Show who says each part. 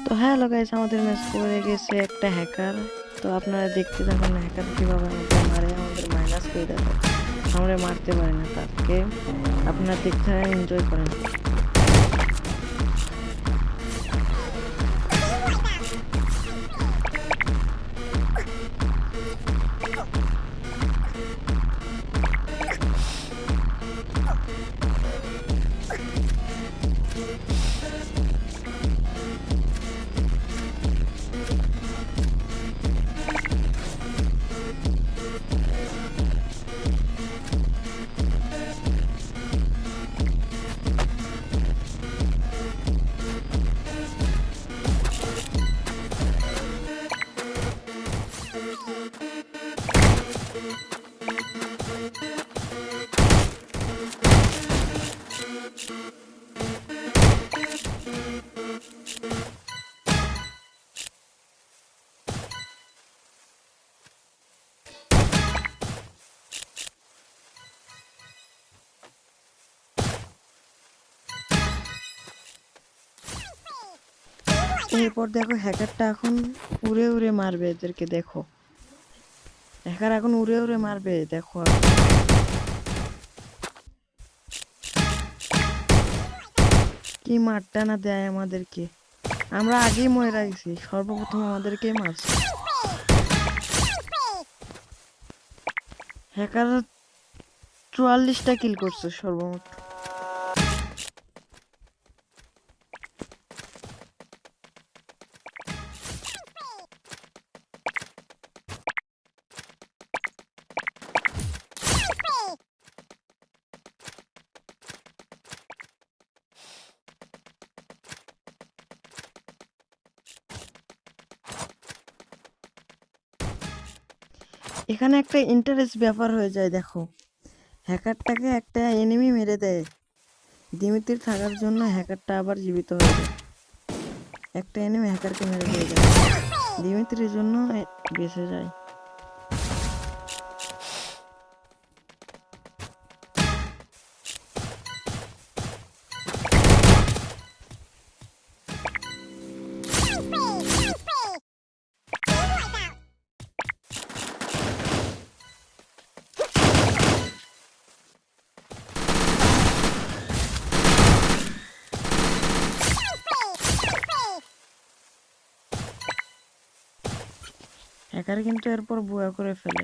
Speaker 1: তো hello guys, আমাদের match করে গেছে একটা হ্যাকার। তো আপনারা দেখতে থাকুন হ্যাকার কিভাবে আমাদের মারে, আমাদের মাইনাস করে দেয়। আমরা মারতে পারি না তাকে, আপনারা দেখতে এনজয় করেন। এরপর দেখো হ্যাকারটা এখন উড়ে উড়ে মারবে এদেরকে। দেখো হ্যাকার এখন উড়ে উড়ে মারবে, দেখো কি মারটা না দেয় আমাদেরকে। আমরা আগেই মরে গেছি, সর্বপ্রথম আমাদেরকেই মারছে হ্যাকার। 44টা কিল করছে সর্বমোট। এখানে একটা ইন্টারেস্ট ব্যাপার হয়ে যায়। দেখো হ্যাকারটাকে একটা এনিমি মেরে দেয়, দিমিত্রির থাকার জন্য হ্যাকারটা আবার জীবিত হয়ে যায়। একটা এনিমি হ্যাকারকে মেরে দিয়ে যায়, দিমিত্রির জন্য বেঁচে যায়। হ্যাকার কিন্তু এরপর বুয়া করে ফেলে।